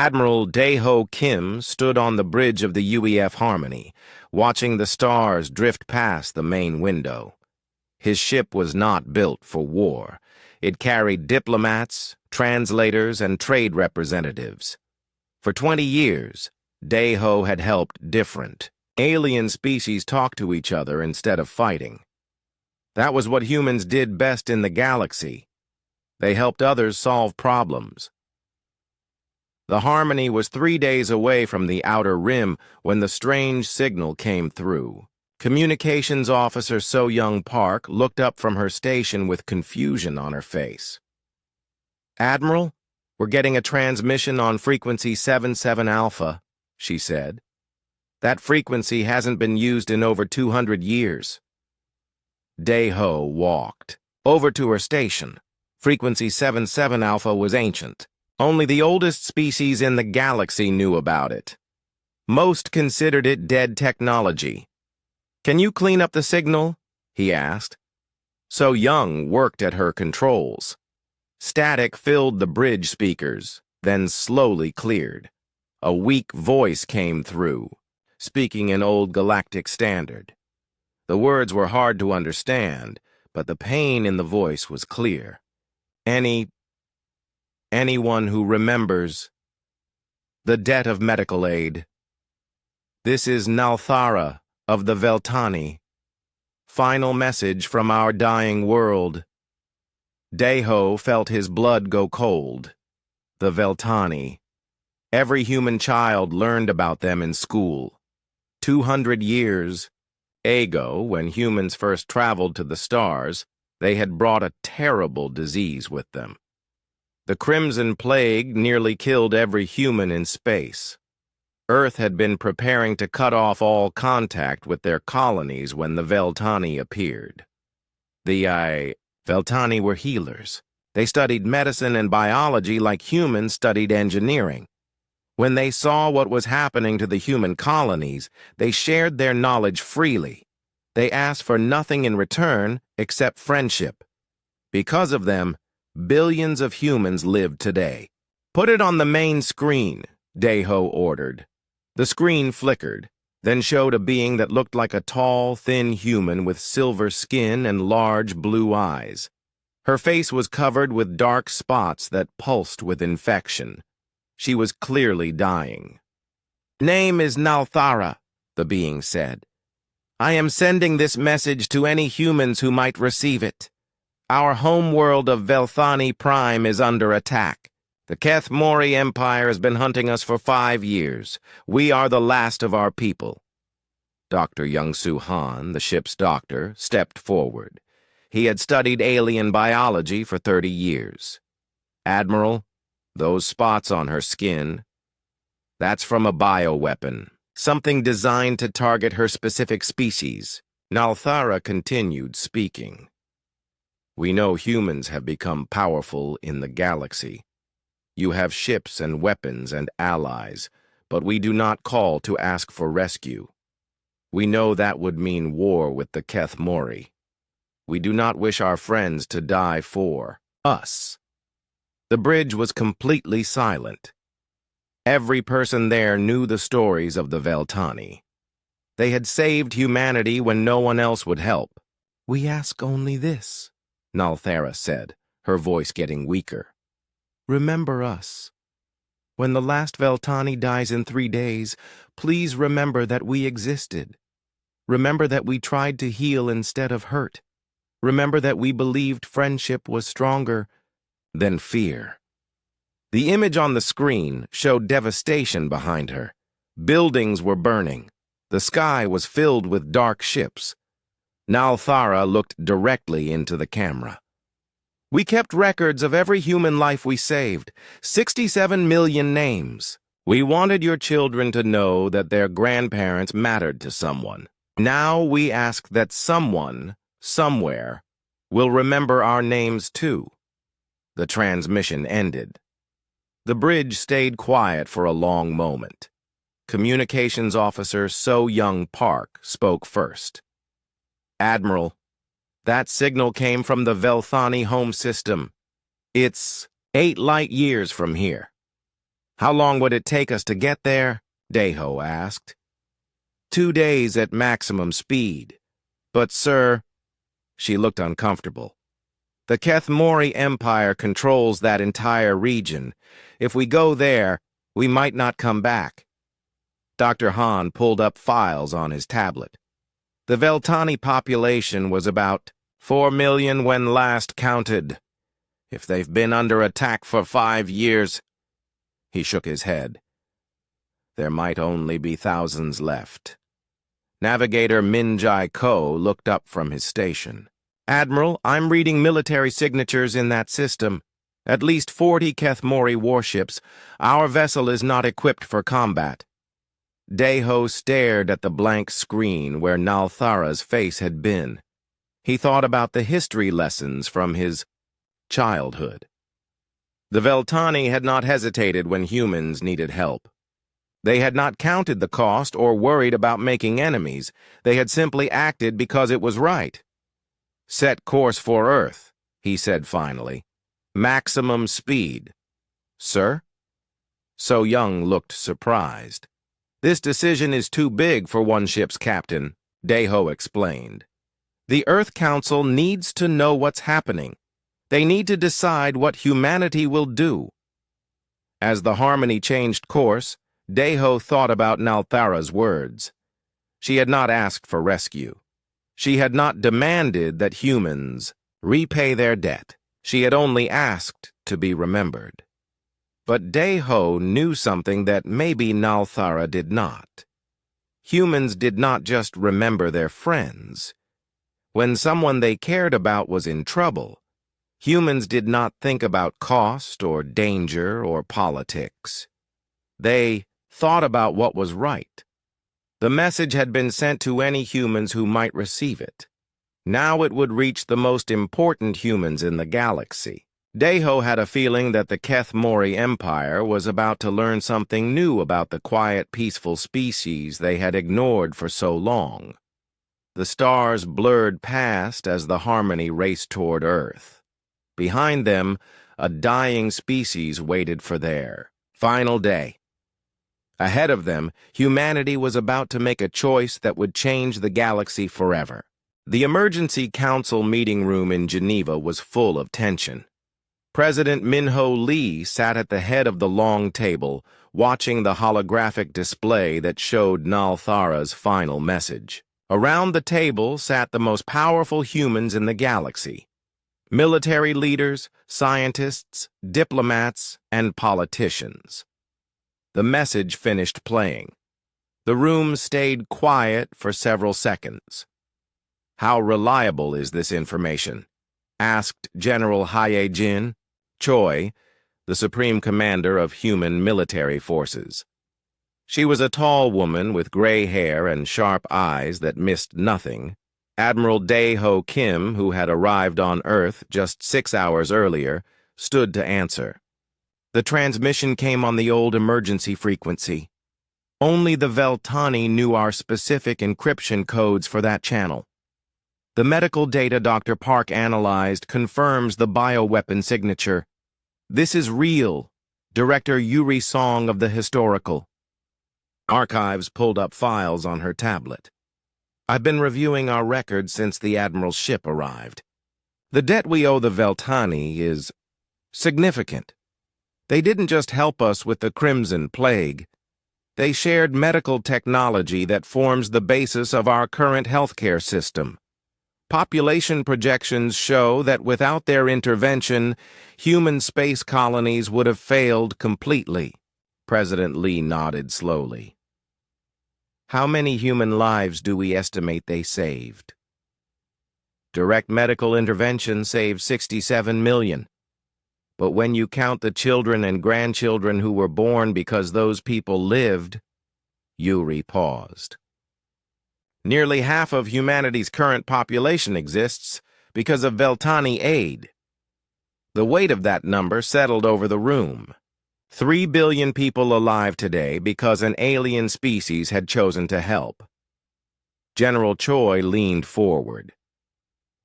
Admiral Daeho Kim stood on the bridge of the UEF Harmony, watching the stars drift past the main window. His ship was not built for war. It carried diplomats, translators, and trade representatives. For 20 years, Daeho had helped different alien species talk to each other instead of fighting. That was what humans did best in the galaxy. They helped others solve problems. The Harmony was 3 days away from the outer rim when the strange signal came through. Communications Officer So-Young Park looked up from her station with confusion on her face. "Admiral, we're getting a transmission on frequency 77 Alpha," she said. "That frequency hasn't been used in over 200 years. Daeho walked over to her station. Frequency 77 Alpha was ancient. Only the oldest species in the galaxy knew about it. Most considered it dead technology. "Can you clean up the signal?" he asked. So-Young worked at her controls. Static filled the bridge speakers, then slowly cleared. A weak voice came through, speaking in Old Galactic Standard. The words were hard to understand, but the pain in the voice was clear. Anyone who remembers the debt of medical aid. This is Nalthara of the Veltani. Final message from our dying world." Daeho felt his blood go cold. The Veltani. Every human child learned about them in school. 200 years ago, when humans first traveled to the stars, they had brought a terrible disease with them. The Crimson Plague nearly killed every human in space. Earth had been preparing to cut off all contact with their colonies when the Veltani appeared. The Veltani were healers. They studied medicine and biology like humans studied engineering. When they saw what was happening to the human colonies, they shared their knowledge freely. They asked for nothing in return except friendship. Because of them, billions of humans live today. "Put it on the main screen," Daeho ordered. The screen flickered, then showed a being that looked like a tall, thin human with silver skin and large blue eyes. Her face was covered with dark spots that pulsed with infection. She was clearly dying. "Name is Nalthara," the being said. "I am sending this message to any humans who might receive it. Our homeworld of Velthani Prime is under attack. The Keth Mori Empire has been hunting us for 5 years. We are the last of our people." Dr. Young-Soo Han, the ship's doctor, stepped forward. He had studied alien biology for 30 years. "Admiral, those spots on her skin, that's from a bioweapon, something designed to target her specific species." Nalthara continued speaking. "We know humans have become powerful in the galaxy. You have ships and weapons and allies, but we do not call to ask for rescue. We know that would mean war with the Keth Mori. We do not wish our friends to die for us." The bridge was completely silent. Every person there knew the stories of the Veltani. They had saved humanity when no one else would help. "We ask only this," Nalthara said, her voice getting weaker. "Remember us. When the last Veltani dies in 3 days, please remember that we existed. Remember that we tried to heal instead of hurt. Remember that we believed friendship was stronger than fear." The image on the screen showed devastation behind her. Buildings were burning. The sky was filled with dark ships. Nalthara looked directly into the camera. "We kept records of every human life we saved, 67 million names. We wanted your children to know that their grandparents mattered to someone. Now we ask that someone, somewhere, will remember our names too." The transmission ended. The bridge stayed quiet for a long moment. Communications Officer So-Young Park spoke first. "Admiral, that signal came from the Velthani home system. It's 8 light years from here. How long would it take us to get there? Deho asked. 2 days at maximum speed. But, sir, she looked uncomfortable. The Kethmori Empire controls that entire region. If we go there, we might not come back. Dr. Hahn pulled up files on his tablet. The Veltani population was about 4 million when last counted. If they've been under attack for 5 years, he shook his head. There might only be thousands left. Navigator Minjai Ko looked up from his station. Admiral, I'm reading military signatures in that system. At least 40 Kethmori warships. Our vessel is not equipped for combat. Deho stared at the blank screen where Nalthara's face had been. He thought about the history lessons from his childhood. The Veltani had not hesitated when humans needed help. They had not counted the cost or worried about making enemies. They had simply acted because it was right. Set course for Earth, he said finally. Maximum speed. Sir? So Young looked surprised. This decision is too big for one ship's captain, Deho explained. The Earth Council needs to know what's happening. They need to decide what humanity will do. As the Harmony changed course, Deho thought about Nalthara's words. She had not asked for rescue. She had not demanded that humans repay their debt. She had only asked to be remembered. But Deho knew something that maybe Nalthara did not. Humans did not just remember their friends. When someone they cared about was in trouble, humans did not think about cost or danger or politics. They thought about what was right. The message had been sent to any humans who might receive it. Now it would reach the most important humans in the galaxy. Deho had a feeling that the Kethmori Empire was about to learn something new about the quiet, peaceful species they had ignored for so long. The stars blurred past as the Harmony raced toward Earth. Behind them, a dying species waited for their final day. Ahead of them, humanity was about to make a choice that would change the galaxy forever. The Emergency Council meeting room in Geneva was full of tension. President Minho Lee sat at the head of the long table, watching the holographic display that showed Nalthara's final message. Around the table sat the most powerful humans in the galaxy: military leaders, scientists, diplomats, and politicians. The message finished playing. The room stayed quiet for several seconds. "How reliable is this information?" asked General Haye-Jin Choi, the Supreme Commander of Human Military Forces. She was a tall woman with gray hair and sharp eyes that missed nothing. Admiral Dae-Ho Kim, who had arrived on Earth just 6 hours earlier, stood to answer. The transmission came on the old emergency frequency. Only the Veltani knew our specific encryption codes for that channel. The medical data Dr. Park analyzed confirms the bioweapon signature. This is real. Director Yuri Song of the Historical. Archives pulled up files on her tablet. I've been reviewing our records since the Admiral's ship arrived. The debt we owe the Veltani is significant. They didn't just help us with the Crimson Plague. They shared medical technology that forms the basis of our current healthcare system. Population projections show that without their intervention, human space colonies would have failed completely. President Lee nodded slowly. How many human lives do we estimate they saved? Direct medical intervention saved 67 million. But when you count the children and grandchildren who were born because those people lived, Yuri paused. Nearly half of humanity's current population exists because of Veltani aid. The weight of that number settled over the room. 3 billion people alive today because an alien species had chosen to help. General Choi leaned forward.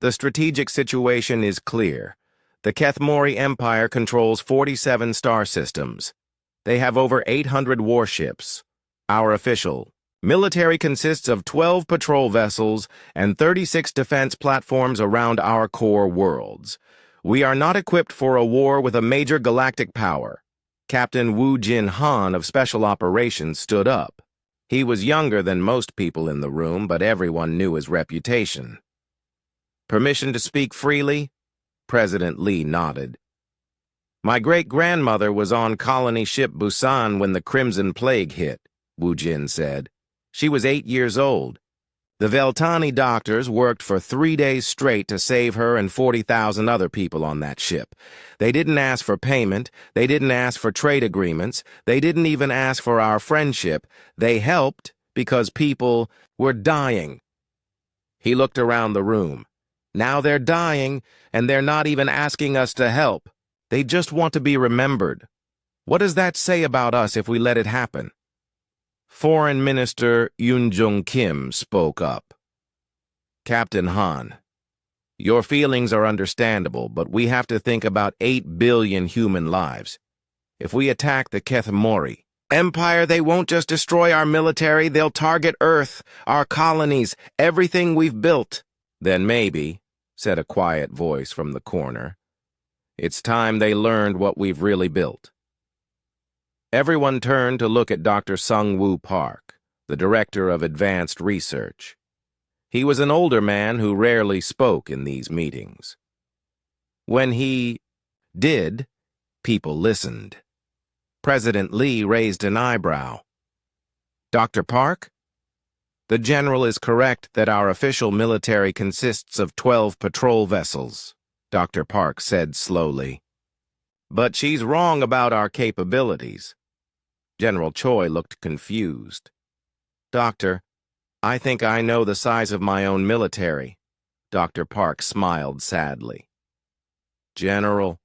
The strategic situation is clear. The Kethmori Empire controls 47 star systems. They have over 800 warships. Our official military consists of 12 patrol vessels and 36 defense platforms around our core worlds. We are not equipped for a war with a major galactic power. Captain Wu Jin Han of Special Operations stood up. He was younger than most people in the room, but everyone knew his reputation. Permission to speak freely? President Lee nodded. My great-grandmother was on colony ship Busan when the Crimson Plague hit, Wu Jin said. She was 8 years old. The Veltani doctors worked for 3 days straight to save her and 40,000 other people on that ship. They didn't ask for payment. They didn't ask for trade agreements. They didn't even ask for our friendship. They helped because people were dying. He looked around the room. Now they're dying, and they're not even asking us to help. They just want to be remembered. What does that say about us if we let it happen? Foreign Minister Yoon Jung Kim spoke up. Captain Han, your feelings are understandable, but we have to think about 8 billion human lives. If we attack the Kethmori Empire, they won't just destroy our military, they'll target Earth, our colonies, everything we've built. Then maybe, said a quiet voice from the corner, it's time they learned what we've really built. Everyone turned to look at Dr. Sung-Woo Park, the director of advanced research. He was an older man who rarely spoke in these meetings. When he did, people listened. President Lee raised an eyebrow. Dr. Park? The general is correct that our official military consists of 12 patrol vessels, Dr. Park said slowly. But she's wrong about our capabilities. General Choi looked confused. Doctor, I think I know the size of my own military. Dr. Park smiled sadly. General,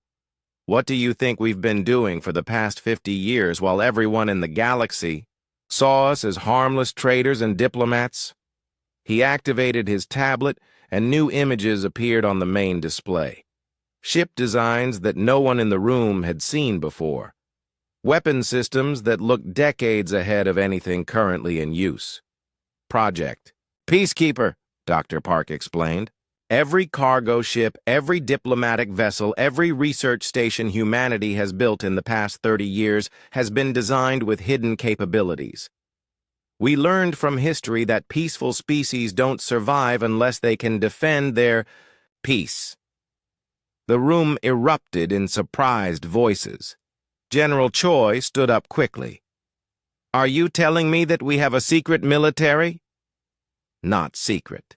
what do you think we've been doing for the past 50 years while everyone in the galaxy saw us as harmless traders and diplomats? He activated his tablet, and new images appeared on the main display. Ship designs that no one in the room had seen before. Weapon systems that looked decades ahead of anything currently in use. Project Peacekeeper, Dr. Park explained. Every cargo ship, every diplomatic vessel, every research station humanity has built in the past 30 years has been designed with hidden capabilities. We learned from history that peaceful species don't survive unless they can defend their peace. The room erupted in surprised voices. General Choi stood up quickly. Are you telling me that we have a secret military? Not secret.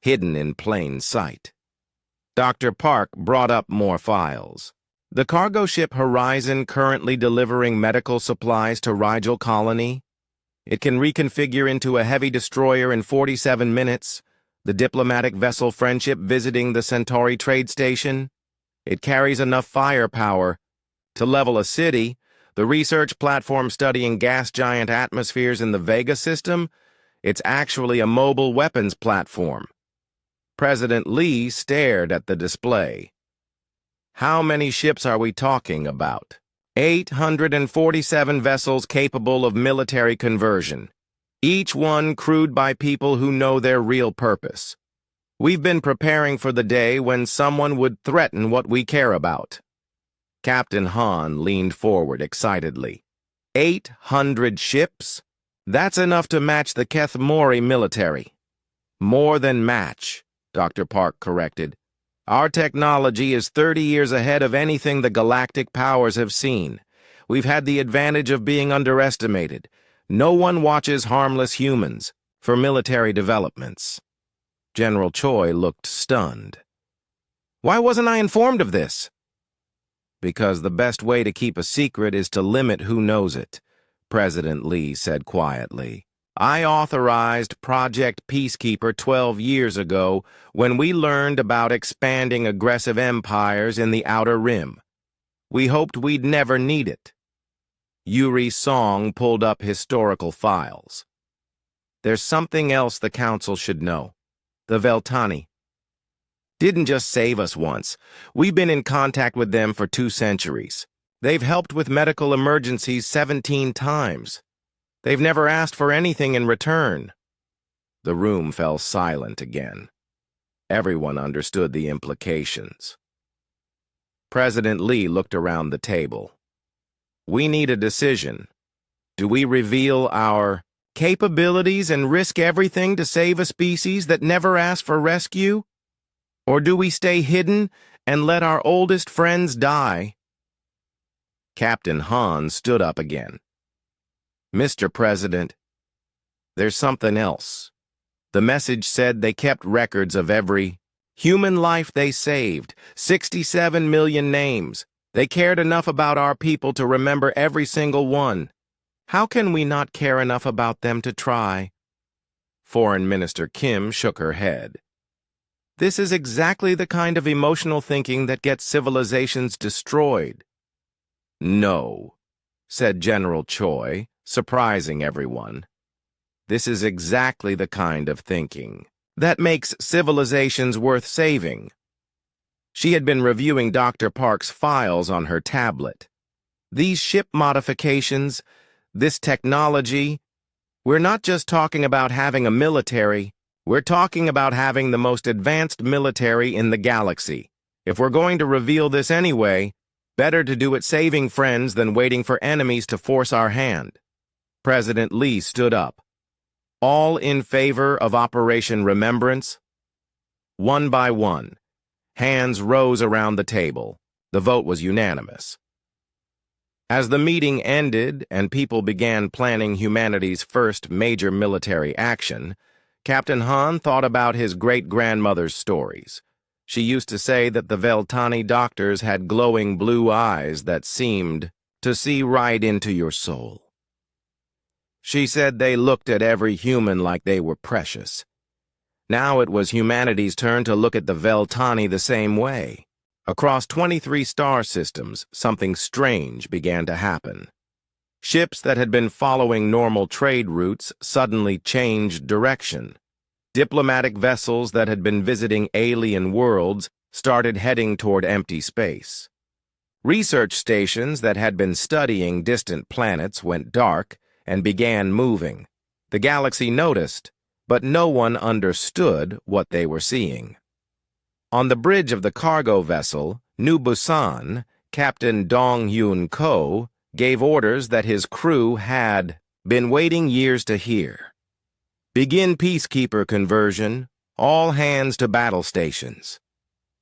Hidden in plain sight. Dr. Park brought up more files. The cargo ship Horizon currently delivering medical supplies to Rigel Colony. It can reconfigure into a heavy destroyer in 47 minutes. The diplomatic vessel Friendship visiting the Centauri trade station. It carries enough firepower to level a city. The research platform studying gas giant atmospheres in the Vega system. It's actually a mobile weapons platform. President Lee stared at the display. How many ships are we talking about? 847 vessels capable of military conversion, each one crewed by people who know their real purpose. We've been preparing for the day when someone would threaten what we care about. Captain Han leaned forward excitedly. 800 ships? That's enough to match the Kethmori military. More than match, Dr. Park corrected. Our technology is 30 years ahead of anything the galactic powers have seen. We've had the advantage of being underestimated. No one watches harmless humans for military developments. General Choi looked stunned. Why wasn't I informed of this? Because the best way to keep a secret is to limit who knows it, President Lee said quietly. I authorized Project Peacekeeper 12 years ago when we learned about expanding aggressive empires in the Outer Rim. We hoped we'd never need it. Yuri Song pulled up historical files. There's something else the Council should know. The Veltani didn't just save us once. We've been in contact with them for 2 centuries. They've helped with medical emergencies 17 times. They've never asked for anything in return." The room fell silent again. Everyone understood the implications. President Lee looked around the table. "We need a decision. Do we reveal our capabilities and risk everything to save a species that never asked for rescue? Or do we stay hidden and let our oldest friends die?" Captain Han stood up again. "Mr. President, there's something else. The message said they kept records of every human life they saved, 67 million names. They cared enough about our people to remember every single one. How can we not care enough about them to try?" Foreign Minister Kim shook her head. "This is exactly the kind of emotional thinking that gets civilizations destroyed." "No," said General Choi, surprising everyone. "This is exactly the kind of thinking that makes civilizations worth saving." She had been reviewing Dr. Park's files on her tablet. "These ship modifications, this technology, we're not just talking about having a military, we're talking about having the most advanced military in the galaxy. If we're going to reveal this anyway, better to do it saving friends than waiting for enemies to force our hand." President Lee stood up. "All in favor of Operation Remembrance?" One by one, hands rose around the table. The vote was unanimous. As the meeting ended and people began planning humanity's first major military action, Captain Han thought about his great-grandmother's stories. She used to say that the Veltani doctors had glowing blue eyes that seemed to see right into your soul. She said they looked at every human like they were precious. Now it was humanity's turn to look at the Veltani the same way. Across 23 star systems, something strange began to happen. Ships that had been following normal trade routes suddenly changed direction. Diplomatic vessels that had been visiting alien worlds started heading toward empty space. Research stations that had been studying distant planets went dark and began moving. The galaxy noticed, but no one understood what they were seeing. On the bridge of the cargo vessel, New Busan, Captain Dong Hyun Ko gave orders that his crew had been waiting years to hear. "Begin peacekeeper conversion, all hands to battle stations."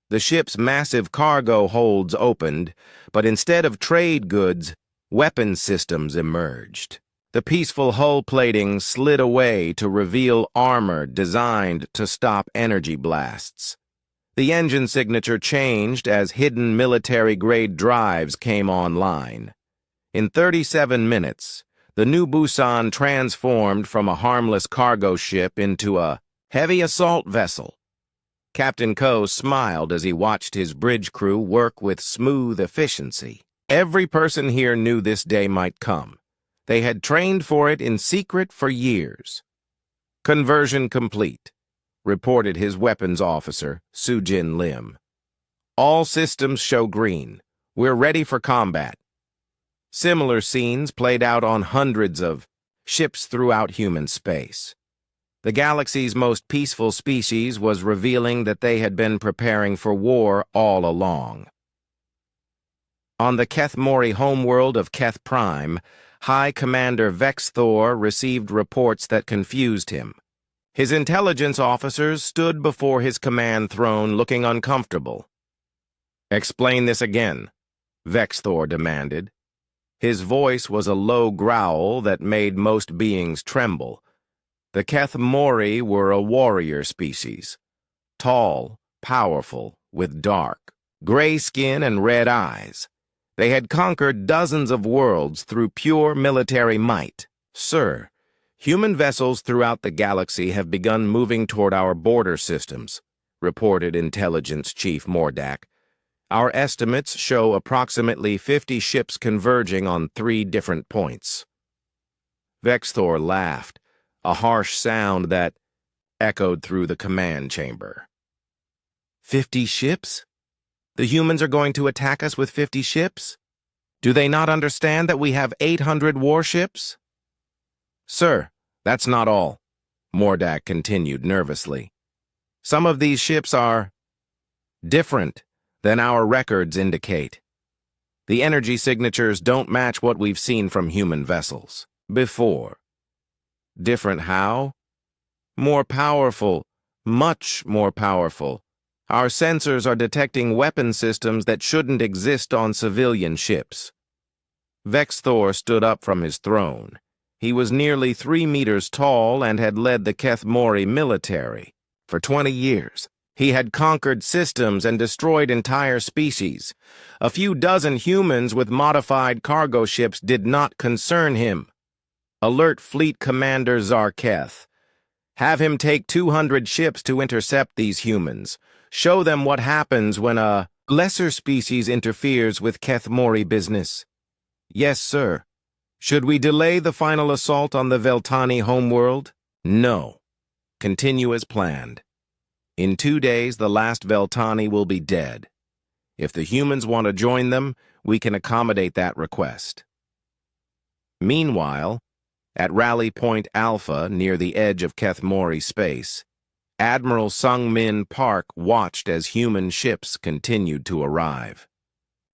The ship's massive cargo holds opened, but instead of trade goods, weapon systems emerged. The peaceful hull plating slid away to reveal armor designed to stop energy blasts. The engine signature changed as hidden military-grade drives came online. In 37 minutes, the New Busan transformed from a harmless cargo ship into a heavy assault vessel. Captain Ko smiled as he watched his bridge crew work with smooth efficiency. Every person here knew this day might come. They had trained for it in secret for years. "Conversion complete," reported his weapons officer, Sujin Lim. "All systems show green. We're ready for combat." Similar scenes played out on hundreds of ships throughout human space. The galaxy's most peaceful species was revealing that they had been preparing for war all along. On the Keth Mori homeworld of Keth Prime, High Commander Vex Thor received reports that confused him. His intelligence officers stood before his command throne looking uncomfortable. "Explain this again," Vex Thor demanded. His voice was a low growl that made most beings tremble. The Keth Mori were a warrior species. Tall, powerful, with dark, gray skin and red eyes. They had conquered dozens of worlds through pure military might. "Sir, human vessels throughout the galaxy have begun moving toward our border systems," reported Intelligence Chief Mordak. "Our estimates show approximately 50 ships converging on 3 different points." Vex Thor laughed, a harsh sound that echoed through the command chamber. 50 ships? The humans are going to attack us with 50 ships? Do they not understand that we have 800 warships? Sir, that's not all, Mordak continued nervously. Some of these ships are different than our records indicate. The energy signatures don't match what we've seen from human vessels before. Different how? More powerful, much more powerful. Our sensors are detecting weapon systems that shouldn't exist on civilian ships. Vexthor stood up from his throne. He was nearly 3 meters tall and had led the Kethmori military. For 20 years, he had conquered systems and destroyed entire species. A few dozen humans with modified cargo ships did not concern him. Alert Fleet Commander Zarketh. Have him take 200 ships to intercept these humans. Show them what happens when a lesser species interferes with Kethmori business. Yes, sir. Should we delay the final assault on the Veltani homeworld? No. Continue as planned. In 2 days, the last Veltani will be dead. If the humans want to join them, we can accommodate that request. Meanwhile, at Rally Point Alpha, near the edge of Kethmori space, Admiral Sung-Min Park watched as human ships continued to arrive.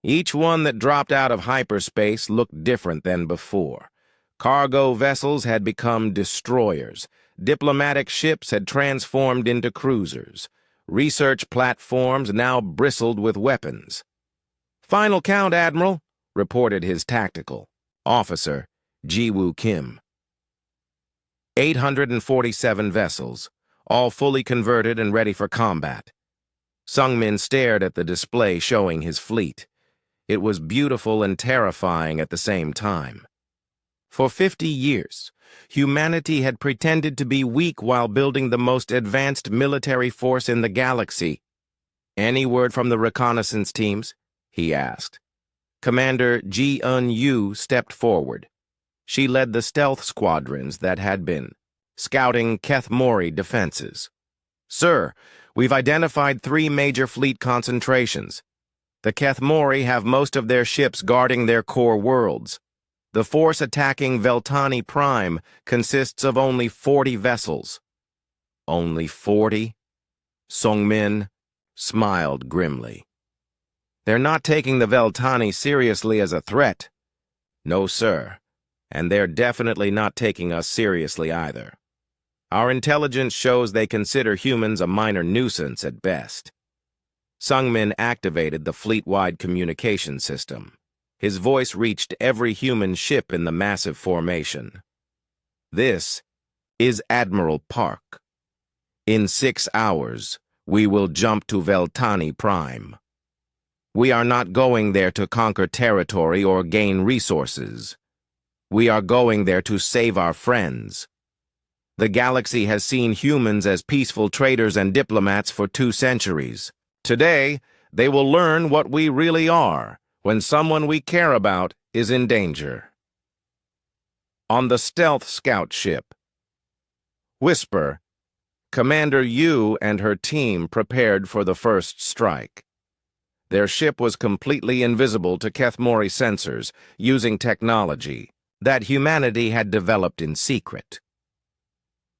Each one that dropped out of hyperspace looked different than before. Cargo vessels had become destroyers. Diplomatic ships had transformed into cruisers. Research platforms now bristled with weapons. "Final count, Admiral," reported his tactical officer, Ji-Woo Kim. 847 vessels, all fully converted and ready for combat. Sung-Min stared at the display showing his fleet. It was beautiful and terrifying at the same time. For 50 years, humanity had pretended to be weak while building the most advanced military force in the galaxy. "Any word from the reconnaissance teams?" he asked. Commander Ji-Eun-Yu stepped forward. She led the stealth squadrons that had been scouting Kethmori defenses. "Sir, we've identified 3 major fleet concentrations. The Kethmori have most of their ships guarding their core worlds. The force attacking Veltani Prime consists of only 40 vessels." "Only 40? Sung-Min smiled grimly. "They're not taking the Veltani seriously as a threat." "No, sir. And they're definitely not taking us seriously either. Our intelligence shows they consider humans a minor nuisance at best." Sung-Min activated the fleet-wide communication system. His voice reached every human ship in the massive formation. "This is Admiral Park. In 6 hours, we will jump to Veltani Prime. We are not going there to conquer territory or gain resources. We are going there to save our friends. The galaxy has seen humans as peaceful traders and diplomats for 2 centuries. Today, they will learn what we really are when someone we care about is in danger." On the stealth scout ship, Whisper, Commander Yu and her team prepared for the first strike. Their ship was completely invisible to Kethmori sensors, using technology that humanity had developed in secret.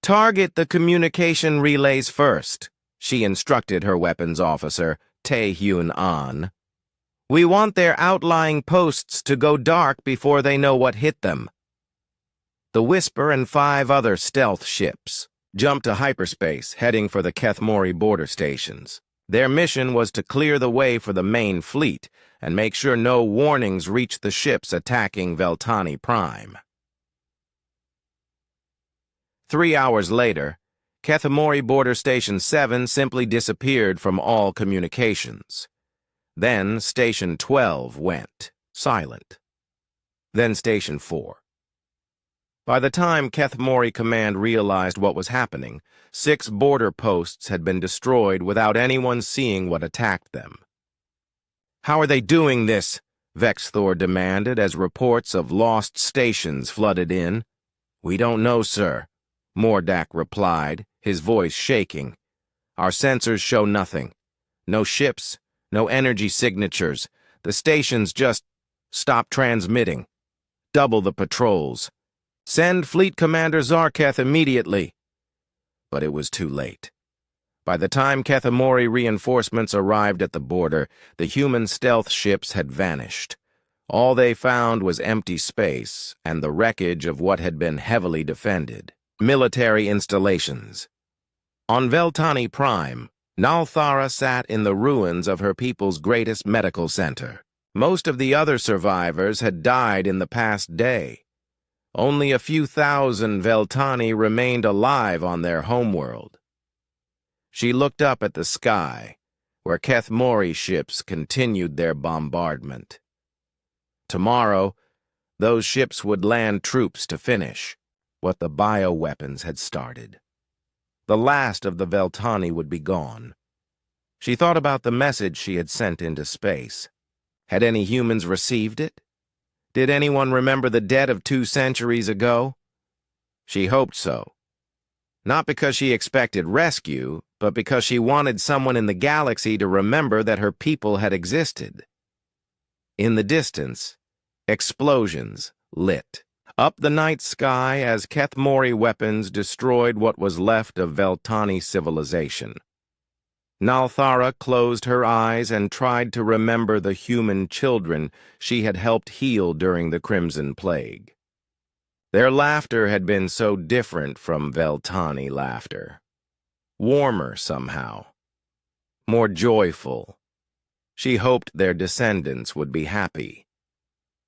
"Target the communication relays first," she instructed her weapons officer, Tae-Hyun An. "We want their outlying posts to go dark before they know what hit them." The Whisper and 5 other stealth ships jumped to hyperspace, heading for the Kethmori border stations. Their mission was to clear the way for the main fleet and make sure no warnings reached the ships attacking Veltani Prime. 3 hours later, Kethmori Border Station 7 simply disappeared from all communications. Then Station 12 went silent. Then Station 4. By the time Kethmori Command realized what was happening, 6 border posts had been destroyed without anyone seeing what attacked them. "How are they doing this?" Vexthor demanded as reports of lost stations flooded in. "We don't know, sir," Mordak replied, his voice shaking. "Our sensors show nothing. No ships, no energy signatures. The stations just Stop transmitting. Double the patrols. Send Fleet Commander Zarketh immediately. But it was too late. By the time Kethamori reinforcements arrived at the border, the human stealth ships had vanished. All they found was empty space and the wreckage of what had been heavily defended. Military installations. On Veltani Prime, Nalthara sat in the ruins of her people's greatest medical center. Most of the other survivors had died in the past day. Only a few thousand Veltani remained alive on their homeworld. She looked up at the sky, where Kethmori ships continued their bombardment. Tomorrow, those ships would land troops to finish what the bioweapons had started. The last of the Veltani would be gone. She thought about the message she had sent into space. Had any humans received it? Did anyone remember the dead of 2 centuries ago? She hoped so. Not because she expected rescue, but because she wanted someone in the galaxy to remember that her people had existed. In the distance, explosions lit up the night sky as Kethmori weapons destroyed what was left of Veltani civilization. Nalthara closed her eyes and tried to remember the human children she had helped heal during the Crimson Plague. Their laughter had been so different from Veltani laughter. Warmer somehow. More joyful. She hoped their descendants would be happy.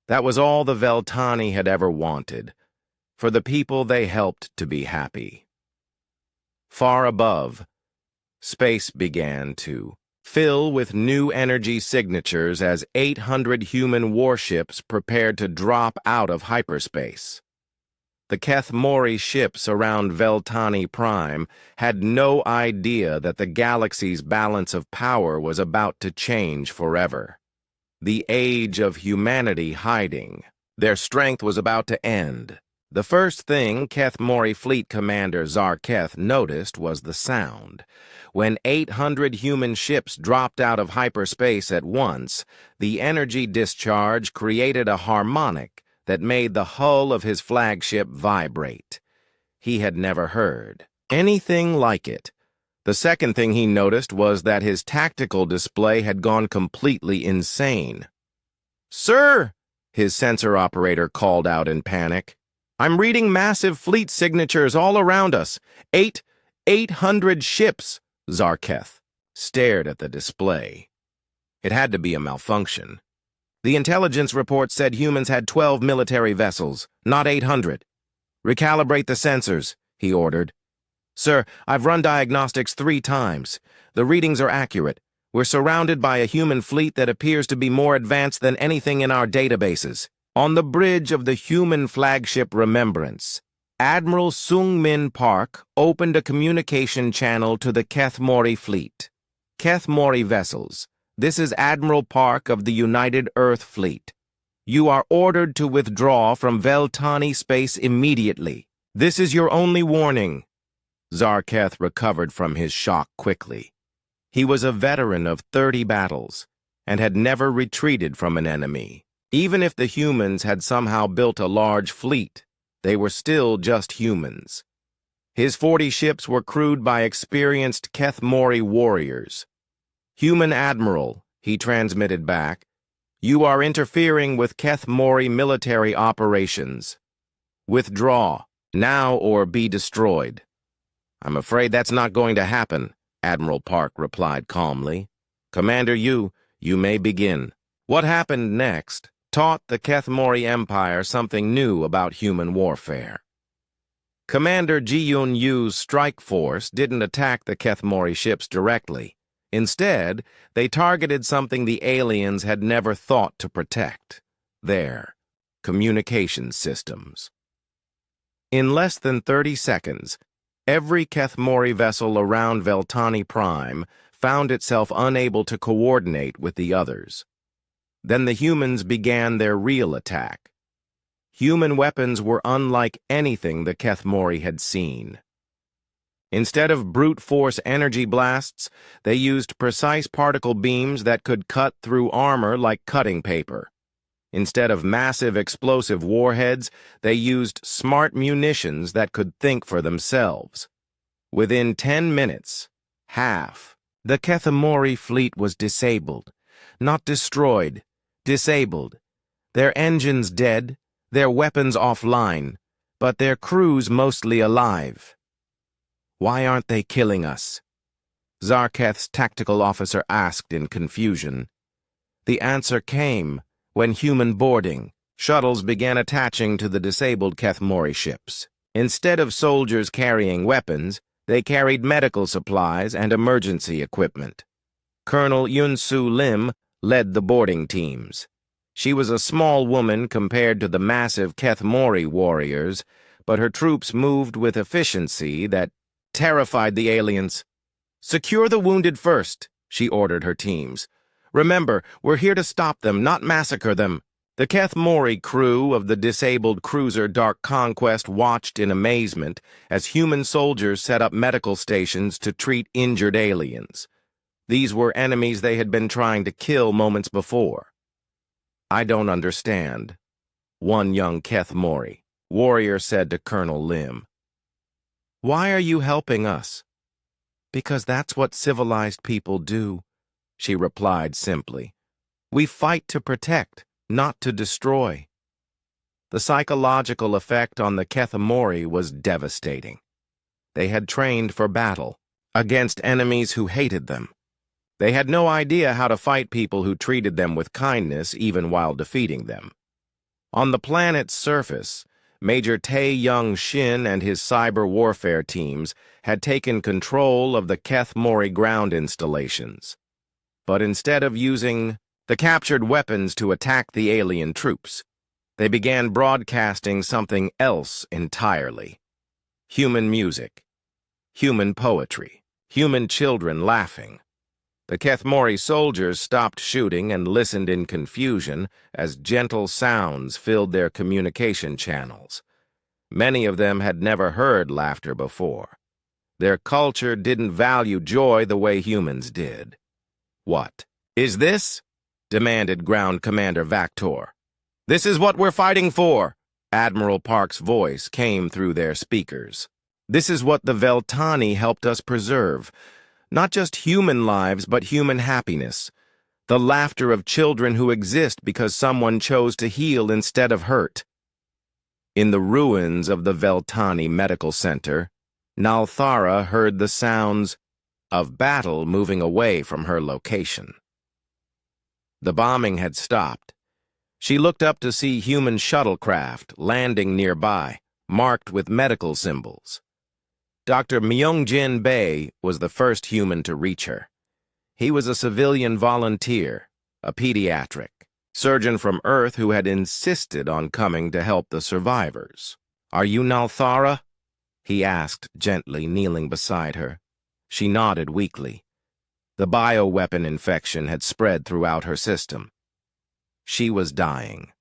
That was all the Veltani had ever wanted, for the people they helped to be happy. Far above, space began to fill with new energy signatures as 800 human warships prepared to drop out of hyperspace. The Kethmori ships around Veltani Prime had no idea that the galaxy's balance of power was about to change forever. The age of humanity hiding. Their strength was about to end. The first thing Kethmori Fleet Commander Zarketh noticed was the sound. When 800 human ships dropped out of hyperspace at once, the energy discharge created a harmonic that made the hull of his flagship vibrate. He had never heard anything like it. The second thing he noticed was that his tactical display had gone completely insane. "Sir!" his sensor operator called out in panic. "I'm reading massive fleet signatures all around us. 800 ships!" Zarketh stared at the display. It had to be a malfunction. The intelligence report said humans had 12 military vessels, not 800. "Recalibrate the sensors," he ordered. "Sir, I've run diagnostics 3 times. The readings are accurate. We're surrounded by a human fleet that appears to be more advanced than anything in our databases." On the bridge of the human flagship Remembrance, Admiral Sung-Min Park opened a communication channel to the Kethmori fleet. "Kethmori vessels, this is Admiral Park of the United Earth Fleet. You are ordered to withdraw from Veltani space immediately. This is your only warning." Zarketh recovered from his shock quickly. He was a veteran of 30 battles and had never retreated from an enemy. Even if the humans had somehow built a large fleet, they were still just humans. His 40 ships were crewed by experienced Kethmori warriors. "Human Admiral," he transmitted back, "you are interfering with Kethmori military operations. Withdraw, now or be destroyed." "I'm afraid that's not going to happen," Admiral Park replied calmly. "Commander you may begin." What happened next taught the Kethmori Empire something new about human warfare. Commander Ji-Yun Yu's strike force didn't attack the Kethmori ships directly. Instead, they targeted something the aliens had never thought to protect: their communication systems. In less than 30 seconds, every Kethmori vessel around Veltani Prime found itself unable to coordinate with the others. Then the humans began their real attack. Human weapons were unlike anything the Kethmori had seen. Instead of brute force energy blasts, they used precise particle beams that could cut through armor like cutting paper. Instead of massive explosive warheads, they used smart munitions that could think for themselves. Within 10 minutes, half the Kethemori fleet was disabled. Not destroyed, disabled. Their engines dead, their weapons offline, but their crews mostly alive. Why aren't they killing us? Zarketh's tactical officer asked in confusion. The answer came when human boarding shuttles began attaching to the disabled Kethemori ships. Instead of soldiers carrying weapons, they carried medical supplies and emergency equipment. Colonel Yun-Su Lim led the boarding teams. She was a small woman compared to the massive Kethemori warriors, but her troops moved with efficiency that terrified the aliens. "Secure the wounded first," she ordered her teams. "Remember, we're here to stop them, not massacre them." The Kethemori crew of the disabled cruiser Dark Conquest watched in amazement as human soldiers set up medical stations to treat injured aliens. These were enemies they had been trying to kill moments before. "I don't understand," one young Kethemori warrior said to Colonel Lim. "Why are you helping us?" "Because that's what civilized people do," she replied simply. "We fight to protect, not to destroy." The psychological effect on the Kethemori was devastating. They had trained for battle, against enemies who hated them. They had no idea how to fight people who treated them with kindness even while defeating them. On the planet's surface, Major Tae-Young Shin and his cyber warfare teams had taken control of the Kethemori ground installations. But instead of using the captured weapons to attack the alien troops, they began broadcasting something else entirely. Human music, human poetry, human children laughing. The Kethemori soldiers stopped shooting and listened in confusion as gentle sounds filled their communication channels. Many of them had never heard laughter before. Their culture didn't value joy the way humans did. "What is this?" demanded Ground Commander Vactor. "This is what we're fighting for," Admiral Park's voice came through their speakers. "This is what the Veltani helped us preserve. Not just human lives, but human happiness. The laughter of children who exist because someone chose to heal instead of hurt." In the ruins of the Veltani Medical Center, Nalthara heard the sounds of battle moving away from her location. The bombing had stopped. She looked up to see human shuttlecraft landing nearby, marked with medical symbols. Dr. Myungjin Bae was the first human to reach her. He was a civilian volunteer, a pediatric surgeon from Earth who had insisted on coming to help the survivors. "Are you Nalthara?" he asked gently, kneeling beside her. She nodded weakly. The bioweapon infection had spread throughout her system. She was dying.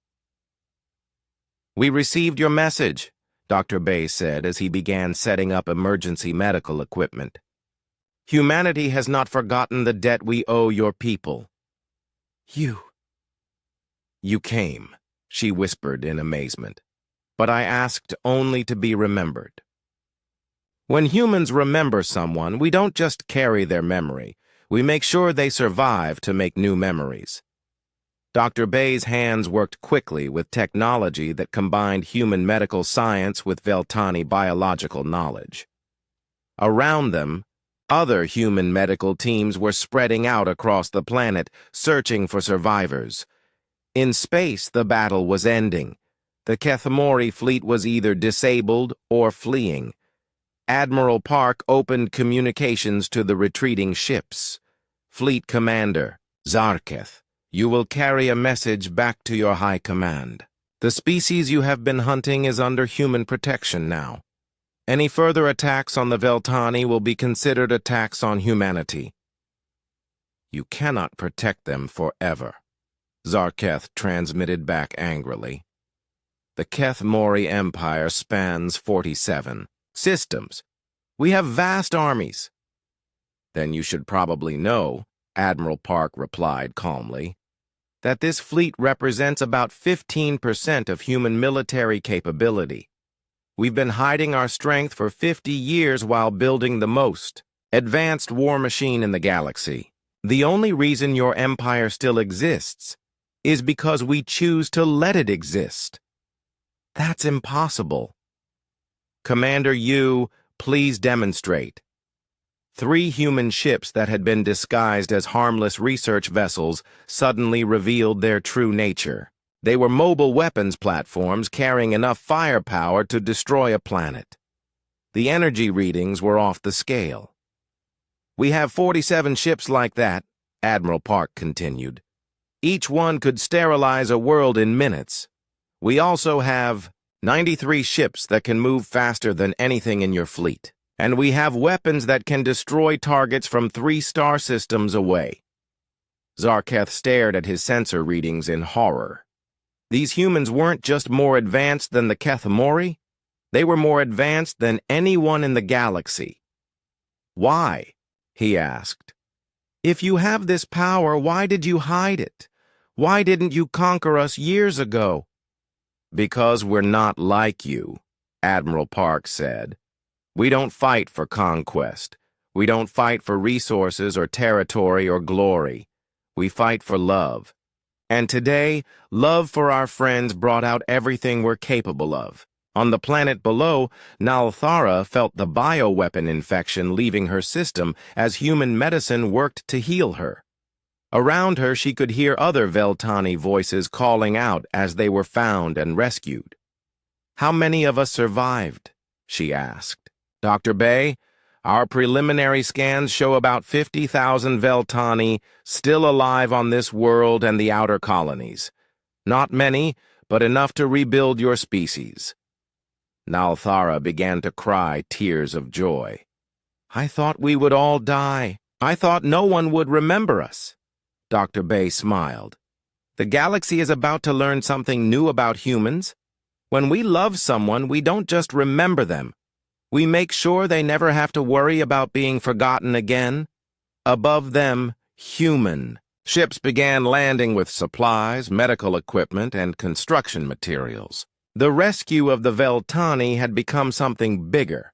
"We received your message," Dr. Bae said as he began setting up emergency medical equipment. "Humanity has not forgotten the debt we owe your people." You came," she whispered in amazement. "But I asked only to be remembered." When humans remember someone, we don't just carry their memory. We make sure they survive to make new memories. Dr. Bae's hands worked quickly with technology that combined human medical science with Veltani biological knowledge. Around them, other human medical teams were spreading out across the planet, searching for survivors. In space, the battle was ending. The Kethemori fleet was either disabled or fleeing. Admiral Park opened communications to the retreating ships. "Fleet Commander, Zarketh, you will carry a message back to your High Command. The species you have been hunting is under human protection now. Any further attacks on the Veltani will be considered attacks on humanity." "You cannot protect them forever," Zarketh transmitted back angrily. "The Kethemori Empire spans 47 systems. We have vast armies." "Then you should probably know," Admiral Park replied calmly. that this fleet represents about 15% of human military capability. We've been hiding our strength for 50 years while building the most advanced war machine in the galaxy. The only reason your empire still exists is because we choose to let it exist. That's impossible. Commander Yu, please demonstrate. 3 human ships that had been disguised as harmless research vessels suddenly revealed their true nature. They were mobile weapons platforms carrying enough firepower to destroy a planet. The energy readings were off the scale. "We have 47 ships like that," Admiral Park continued. "Each one could sterilize a world in minutes. We also have 93 ships that can move faster than anything in your fleet. And we have weapons that can destroy targets from 3 star systems away." Zarketh stared at his sensor readings in horror. These humans weren't just more advanced than the Kethmori, they were more advanced than anyone in the galaxy. "Why?" he asked. "If you have this power, why did you hide it? Why didn't you conquer us years ago?" "Because we're not like you," Admiral Park said. "We don't fight for conquest. We don't fight for resources or territory or glory. We fight for love. And today, love for our friends brought out everything we're capable of." On the planet below, Nalthara felt the bioweapon infection leaving her system as human medicine worked to heal her. Around her, she could hear other Veltani voices calling out as they were found and rescued. "How many of us survived?" she asked. "Dr. Bay, our preliminary scans show about 50,000 Veltani still alive on this world and the outer colonies. Not many, but enough to rebuild your species." Nalthara began to cry tears of joy. "I thought we would all die. I thought no one would remember us." Dr. Bay smiled. "The galaxy is about to learn something new about humans. When we love someone, we don't just remember them. We make sure they never have to worry about being forgotten again. Above them, human." Ships began landing with supplies, medical equipment, and construction materials. The rescue of the Veltani had become something bigger,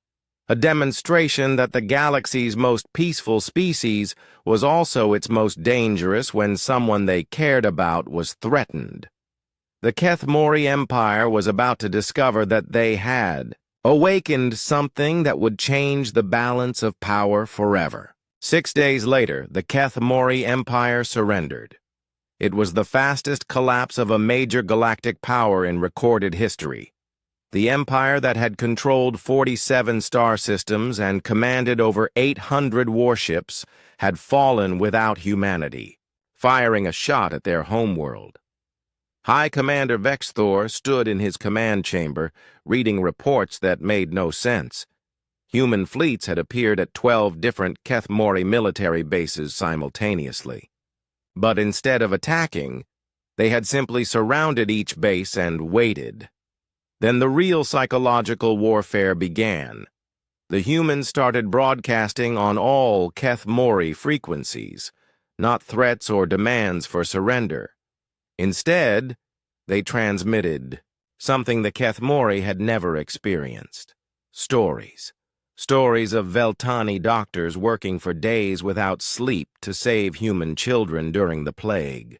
a demonstration that the galaxy's most peaceful species was also its most dangerous when someone they cared about was threatened. The Kethmori Empire was about to discover that they had awakened something that would change the balance of power forever. 6 days later, the Kethmori Empire surrendered. It was the fastest collapse of a major galactic power in recorded history. The empire that had controlled 47 star systems and commanded over 800 warships had fallen without humanity, firing a shot at their homeworld. High Commander Vexthor stood in his command chamber, reading reports that made no sense. Human fleets had appeared at 12 different Kethmori military bases simultaneously. But instead of attacking, they had simply surrounded each base and waited. Then the real psychological warfare began. The humans started broadcasting on all Kethmori frequencies, not threats or demands for surrender. Instead, they transmitted something the Kethmori had never experienced. Stories. Stories of Veltani doctors working for days without sleep to save human children during the plague.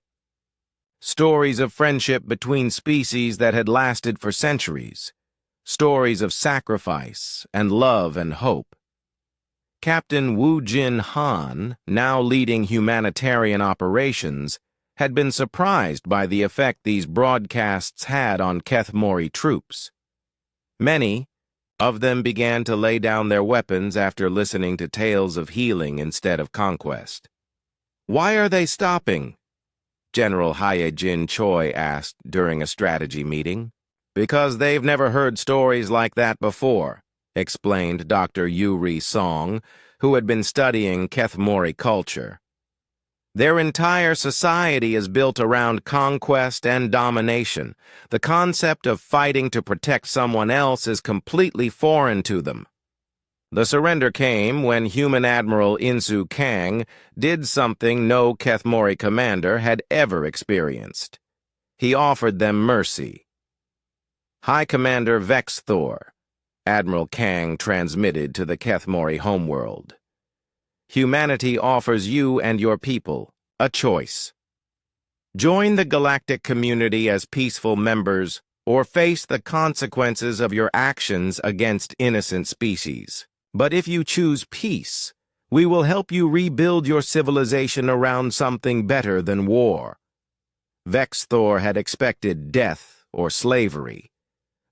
Stories of friendship between species that had lasted for centuries. Stories of sacrifice and love and hope. Captain Wu Jin Han, now leading humanitarian operations, had been surprised by the effect these broadcasts had on Kethmori troops. Many of them began to lay down their weapons after listening to tales of healing instead of conquest. "Why are they stopping?" General Hyejin Choi asked during a strategy meeting. "Because they've never heard stories like that before," explained Dr. Yuri Song, who had been studying Kethmori culture. "Their entire society is built around conquest and domination. The concept of fighting to protect someone else is completely foreign to them." The surrender came when human Admiral Insu Kang did something no Kethmori commander had ever experienced. He offered them mercy. High Commander Vex Thor, Admiral Kang transmitted to the Kethmori homeworld. Humanity offers you and your people a choice. Join the galactic community as peaceful members or face the consequences of your actions against innocent species. But if you choose peace, we will help you rebuild your civilization around something better than war. Vex Thor had expected death or slavery.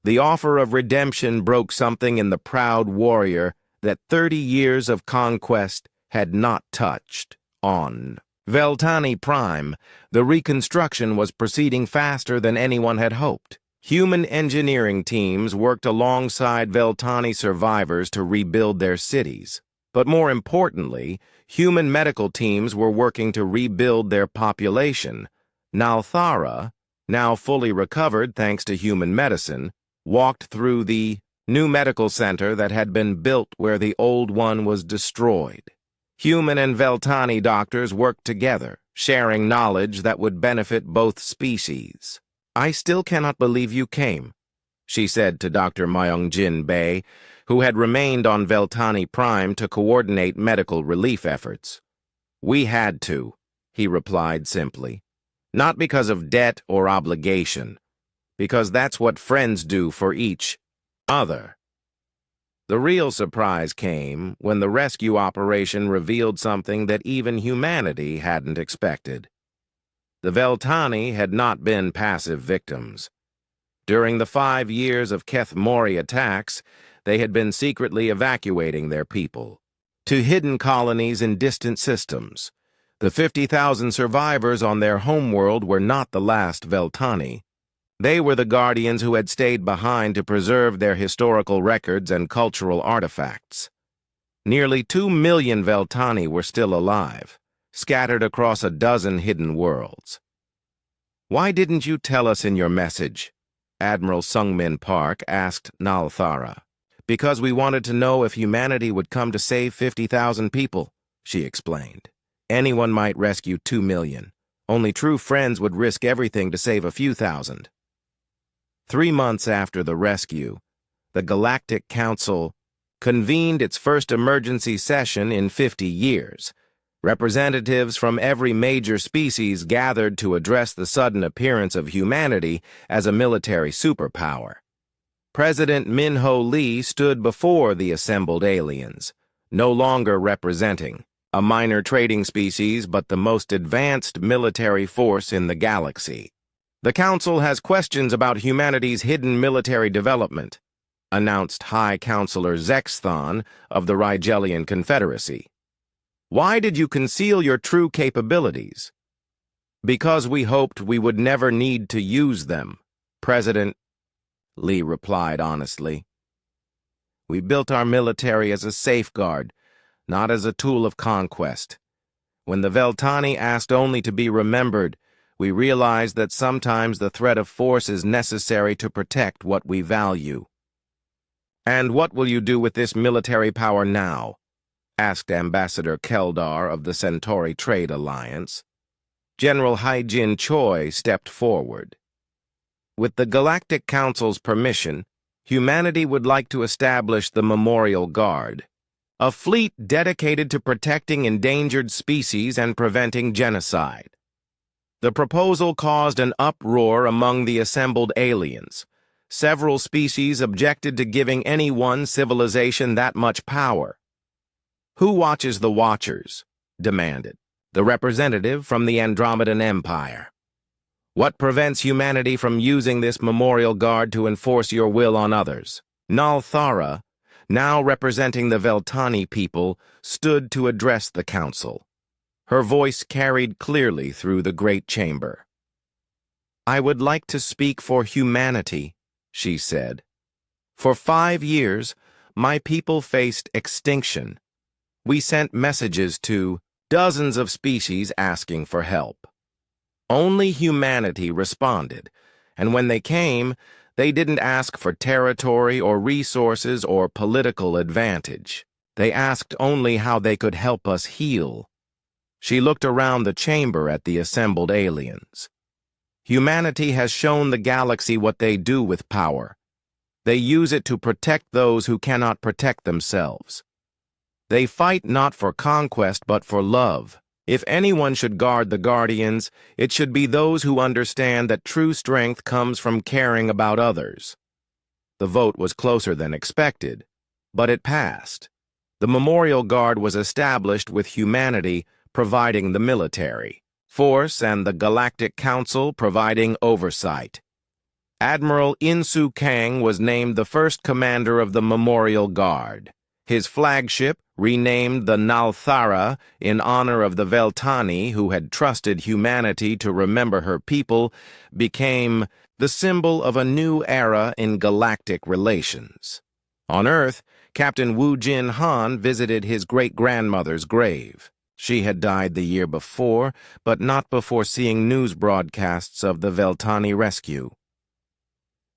The offer of redemption broke something in the proud warrior that 30 years of conquest had not touched. On Veltani Prime, the reconstruction was proceeding faster than anyone had hoped. Human engineering teams worked alongside Veltani survivors to rebuild their cities. But more importantly, human medical teams were working to rebuild their population. Nalthara, now fully recovered thanks to human medicine, walked through the new medical center that had been built where the old one was destroyed. Human and Veltani doctors worked together, sharing knowledge that would benefit both species. "I still cannot believe you came," she said to Dr. Myungjin Bae, who had remained on Veltani Prime to coordinate medical relief efforts. "We had to," he replied simply. "Not because of debt or obligation, because that's what friends do for each other." The real surprise came when the rescue operation revealed something that even humanity hadn't expected. The Veltani had not been passive victims. During the 5 years of Kethmori attacks, they had been secretly evacuating their people to hidden colonies in distant systems. The 50,000 survivors on their homeworld were not the last Veltani. They were the guardians who had stayed behind to preserve their historical records and cultural artifacts. Nearly 2 million Veltani were still alive, scattered across a dozen hidden worlds. "Why didn't you tell us in your message?" Admiral Sungmin Park asked Nalthara. "Because we wanted to know if humanity would come to save 50,000 people," she explained. "Anyone might rescue 2 million. Only true friends would risk everything to save a few thousand." 3 months after the rescue, the Galactic Council convened its first emergency session in 50 years. Representatives from every major species gathered to address the sudden appearance of humanity as a military superpower. President Min-Ho Lee stood before the assembled aliens, no longer representing a minor trading species but the most advanced military force in the galaxy. "The Council has questions about humanity's hidden military development," announced High Counselor Zexthon of the Rigelian Confederacy. "Why did you conceal your true capabilities?" "Because we hoped we would never need to use them," President Lee replied honestly. "We built our military as a safeguard, not as a tool of conquest. When the Veltani asked only to be remembered, we realized that sometimes the threat of force is necessary to protect what we value." "And what will you do with this military power now?" asked Ambassador Keldar of the Centauri Trade Alliance. General Haijin Choi stepped forward. "With the Galactic Council's permission, humanity would like to establish the Memorial Guard, a fleet dedicated to protecting endangered species and preventing genocide." The proposal caused an uproar among the assembled aliens. Several species objected to giving any one civilization that much power. "Who watches the Watchers?" demanded the representative from the Andromedan Empire. "What prevents humanity from using this memorial guard to enforce your will on others?" Nalthara, now representing the Veltani people, stood to address the council. Her voice carried clearly through the great chamber. "I would like to speak for humanity," she said. "For 5 years, my people faced extinction. We sent messages to dozens of species asking for help. Only humanity responded, and when they came, They didn't ask for territory or resources or political advantage. They asked only how they could help us heal. She looked around the chamber at the assembled aliens. Humanity has shown the galaxy what they do with power. They use it to protect those who cannot protect themselves. They fight not for conquest but for love. If anyone should guard the Guardians, it should be those who understand that true strength comes from caring about others. The vote was closer than expected, but it passed. The Memorial Guard was established with humanity providing the military force and the Galactic Council providing oversight. Admiral Insu Kang was named the first commander of the Memorial Guard. His flagship, renamed the Nalthara in honor of the Veltani who had trusted humanity to remember her people, became the symbol of a new era in galactic relations. On Earth, Captain Wu Jin Han visited his great-grandmother's grave. She had died the year before, but not before seeing news broadcasts of the Veltani rescue.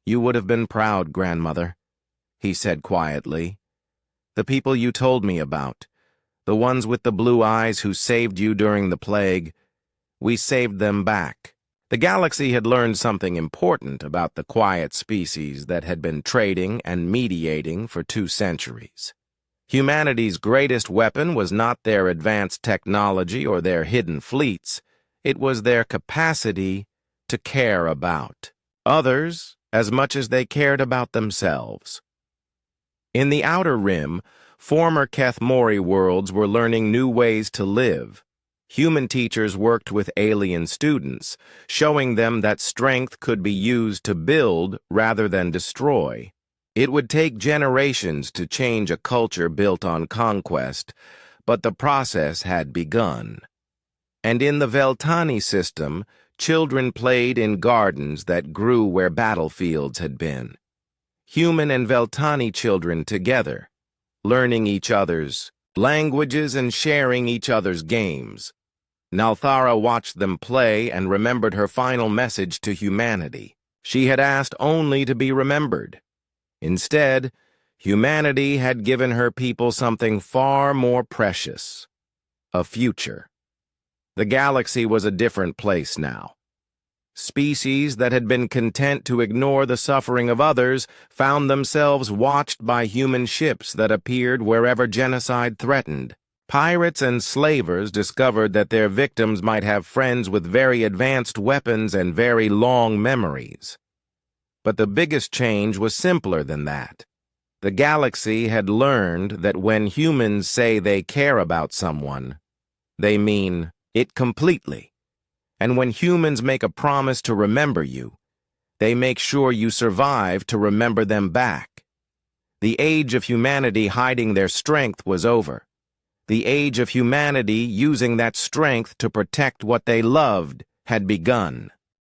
"You would have been proud, grandmother," he said quietly. "The people you told me about, the ones with the blue eyes who saved you during the plague, we saved them back." The galaxy had learned something important about the quiet species that had been trading and mediating for 2 centuries. Humanity's greatest weapon was not their advanced technology or their hidden fleets. It was their capacity to care about others as much as they cared about themselves. In the Outer Rim, former Keth Mori worlds were learning new ways to live. Human teachers worked with alien students, showing them that strength could be used to build rather than destroy. It would take generations to change a culture built on conquest, but the process had begun. And in the Veltani system, children played in gardens that grew where battlefields had been. Human and Veltani children together, learning each other's languages and sharing each other's games. Nalthara watched them play and remembered her final message to humanity. She had asked only to be remembered. Instead, humanity had given her people something far more precious: a future. The galaxy was a different place now. Species that had been content to ignore the suffering of others found themselves watched by human ships that appeared wherever genocide threatened. Pirates and slavers discovered that their victims might have friends with very advanced weapons and very long memories. But the biggest change was simpler than that. The galaxy had learned that when humans say they care about someone, they mean it completely. And when humans make a promise to remember you, they make sure you survive to remember them back. The age of humanity hiding their strength was over. The age of humanity using that strength to protect what they loved had begun.